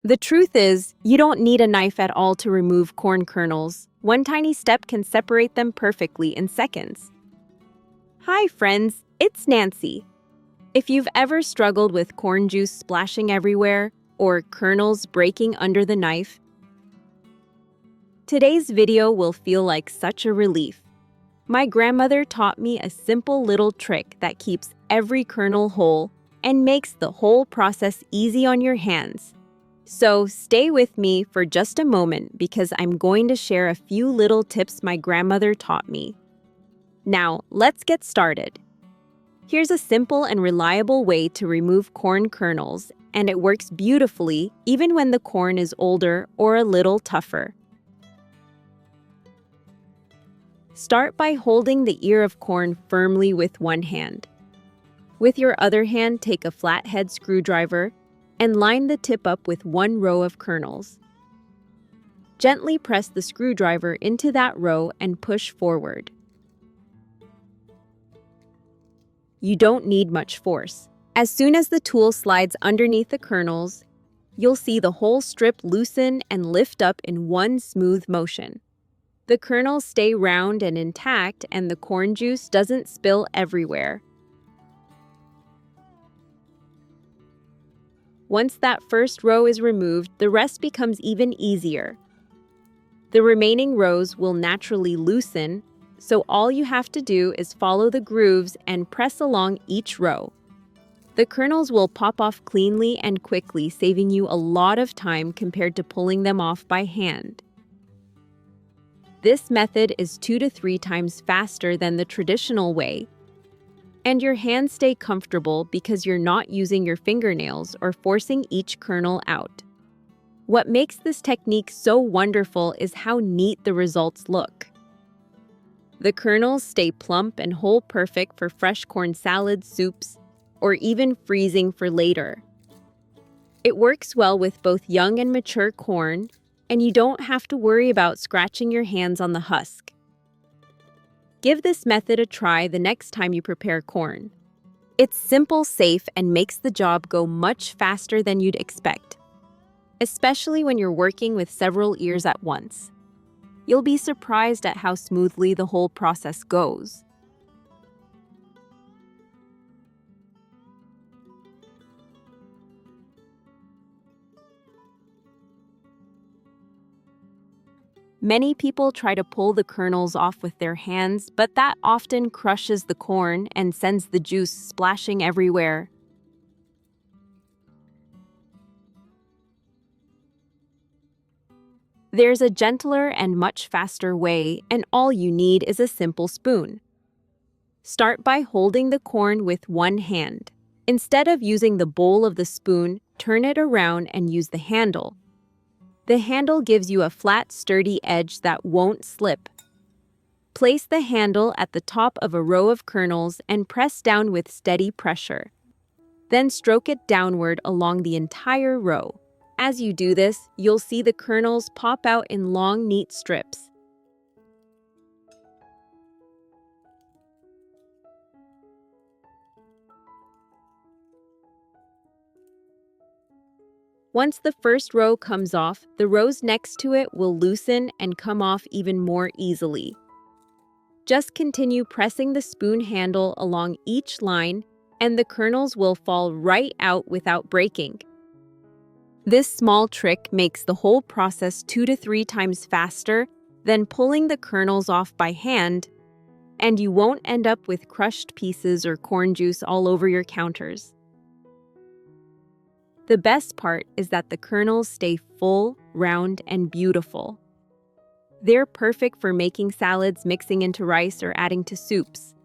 The truth is, you don't need a knife at all to remove corn kernels. One tiny step can separate them perfectly in seconds. Hi friends, it's Nancy. If you've ever struggled with corn juice splashing everywhere or kernels breaking under the knife, today's video will feel like such a relief. My grandmother taught me a simple little trick that keeps every kernel whole and makes the whole process easy on your hands. So stay with me for just a moment because I'm going to share a few little tips my grandmother taught me. Now, let's get started. Here's a simple and reliable way to remove corn kernels, and it works beautifully even when the corn is older or a little tougher. Start by holding the ear of corn firmly with one hand. With your other hand, take a flathead screwdriver and line the tip up with one row of kernels. Gently press the screwdriver into that row and push forward. You don't need much force. As soon as the tool slides underneath the kernels, you'll see the whole strip loosen and lift up in one smooth motion. The kernels stay round and intact, and the corn juice doesn't spill everywhere. Once that first row is removed, the rest becomes even easier. The remaining rows will naturally loosen, so all you have to do is follow the grooves and press along each row. The kernels will pop off cleanly and quickly, saving you a lot of time compared to pulling them off by hand. This method is 2 to 3 times faster than the traditional way, and your hands stay comfortable because you're not using your fingernails or forcing each kernel out. What makes this technique so wonderful is how neat the results look. The kernels stay plump and whole, perfect for fresh corn salads, soups, or even freezing for later. It works well with both young and mature corn, and you don't have to worry about scratching your hands on the husk. Give this method a try the next time you prepare corn. It's simple, safe, and makes the job go much faster than you'd expect, especially when you're working with several ears at once. You'll be surprised at how smoothly the whole process goes. Many people try to pull the kernels off with their hands, but that often crushes the corn and sends the juice splashing everywhere. There's a gentler and much faster way, and all you need is a simple spoon. Start by holding the corn with one hand. Instead of using the bowl of the spoon, turn it around and use the handle. The handle gives you a flat, sturdy edge that won't slip. Place the handle at the top of a row of kernels and press down with steady pressure. Then stroke it downward along the entire row. As you do this, you'll see the kernels pop out in long, neat strips. Once the first row comes off, the rows next to it will loosen and come off even more easily. Just continue pressing the spoon handle along each line, and the kernels will fall right out without breaking. This small trick makes the whole process 2 to 3 times faster than pulling the kernels off by hand, and you won't end up with crushed pieces or corn juice all over your counters. The best part is that the kernels stay full, round, and beautiful. They're perfect for making salads, mixing into rice, or adding to soups.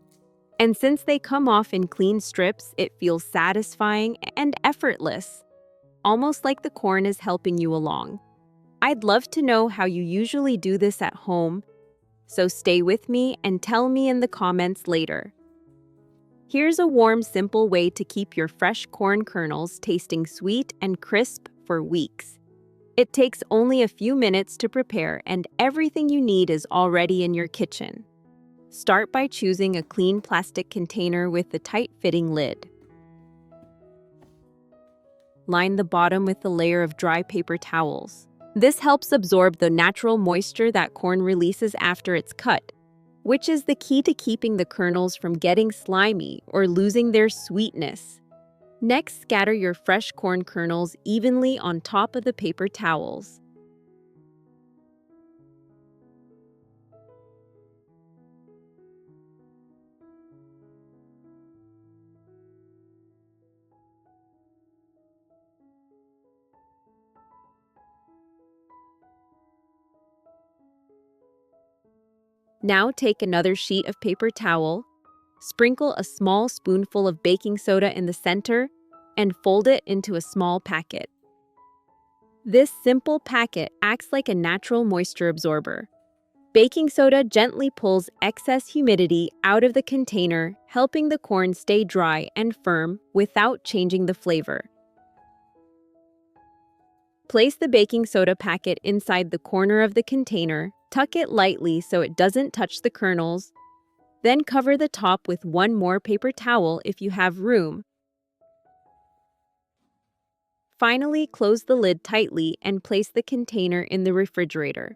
And since they come off in clean strips, it feels satisfying and effortless, almost like the corn is helping you along. I'd love to know how you usually do this at home, so stay with me and tell me in the comments later. Here's a warm, simple way to keep your fresh corn kernels tasting sweet and crisp for weeks. It takes only a few minutes to prepare, and everything you need is already in your kitchen. Start by choosing a clean plastic container with a tight-fitting lid. line the bottom with a layer of dry paper towels. This helps absorb the natural moisture that corn releases after it's cut, which is the key to keeping the kernels from getting slimy or losing their sweetness. Next, scatter your fresh corn kernels evenly on top of the paper towels. Now take another sheet of paper towel, sprinkle a small spoonful of baking soda in the center, and fold it into a small packet. This simple packet acts like a natural moisture absorber. Baking soda gently pulls excess humidity out of the container, helping the corn stay dry and firm without changing the flavor. Place the baking soda packet inside the corner of the container, tuck it lightly so it doesn't touch the kernels, then cover the top with one more paper towel if you have room. Finally, close the lid tightly and place the container in the refrigerator.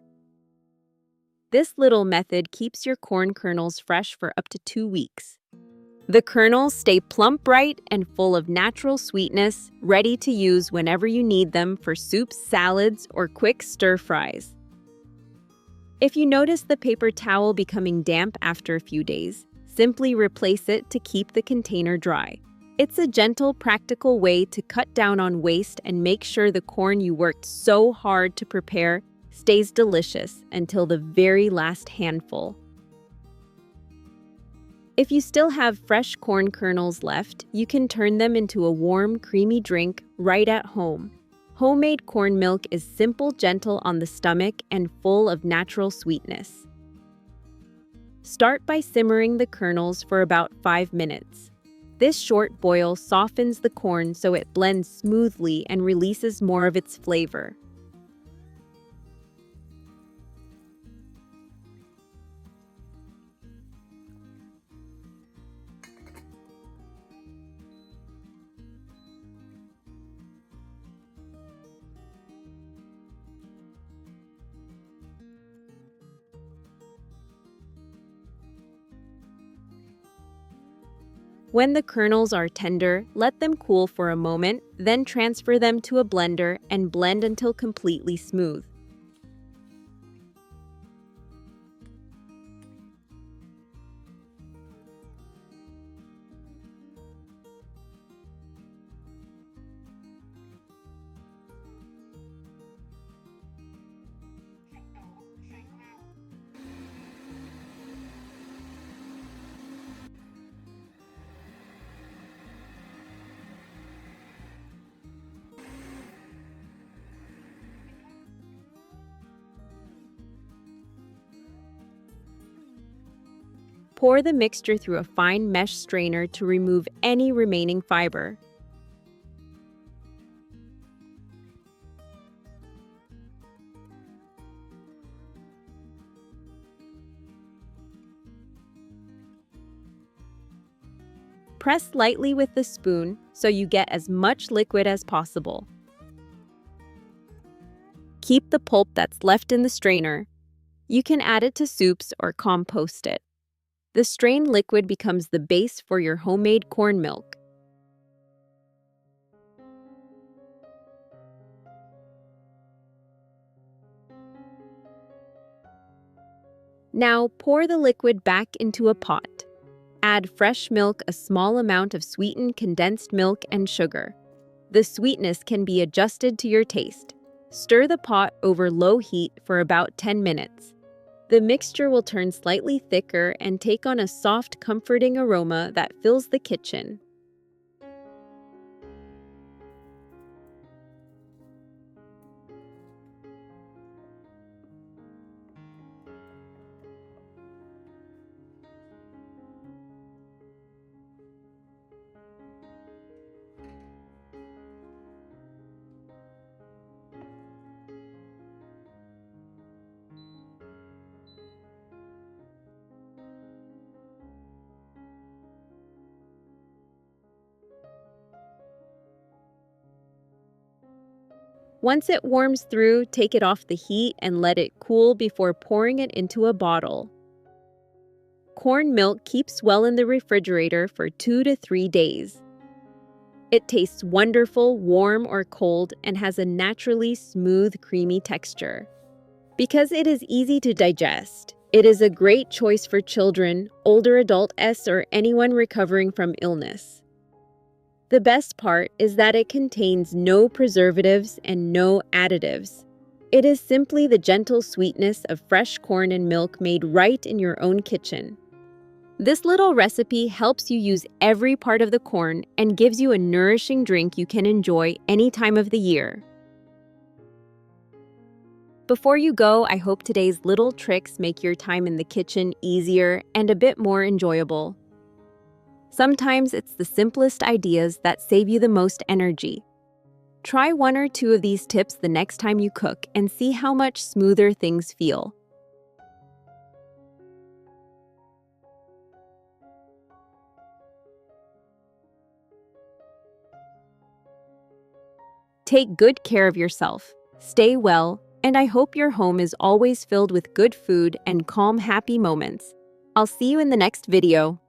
This little method keeps your corn kernels fresh for up to 2 weeks. The kernels stay plump, bright, and full of natural sweetness, ready to use whenever you need them for soups, salads, or quick stir-fries. If you notice the paper towel becoming damp after a few days, simply replace it to keep the container dry. It's a gentle, practical way to cut down on waste and make sure the corn you worked so hard to prepare stays delicious until the very last handful. If you still have fresh corn kernels left, you can turn them into a warm, creamy drink right at home. Homemade corn milk is simple, gentle on the stomach, and full of natural sweetness. Start by simmering the kernels for about 5 minutes. This short boil softens the corn so it blends smoothly and releases more of its flavor. When the kernels are tender, let them cool for a moment, then transfer them to a blender and blend until completely smooth. Pour the mixture through a fine mesh strainer to remove any remaining fiber. Press lightly with the spoon so you get as much liquid as possible. Keep the pulp that's left in the strainer. You can add it to soups or compost it. The strained liquid becomes the base for your homemade corn milk. Now pour the liquid back into a pot. Add fresh milk, a small amount of sweetened condensed milk, and sugar. The sweetness can be adjusted to your taste. Stir the pot over low heat for about 10 minutes. The mixture will turn slightly thicker and take on a soft, comforting aroma that fills the kitchen. Once it warms through, take it off the heat and let it cool before pouring it into a bottle. Corn milk keeps well in the refrigerator for 2 to 3 days. It tastes wonderful, warm or cold, and has a naturally smooth, creamy texture. Because it is easy to digest, it is a great choice for children, older adults, or anyone recovering from illness. The best part is that it contains no preservatives and no additives. It is simply the gentle sweetness of fresh corn and milk made right in your own kitchen. This little recipe helps you use every part of the corn and gives you a nourishing drink you can enjoy any time of the year. Before you go, I hope today's little tricks make your time in the kitchen easier and a bit more enjoyable. Sometimes it's the simplest ideas that save you the most energy. Try 1 or 2 of these tips the next time you cook and see how much smoother things feel. Take good care of yourself, stay well, and I hope your home is always filled with good food and calm, happy moments. I'll see you in the next video.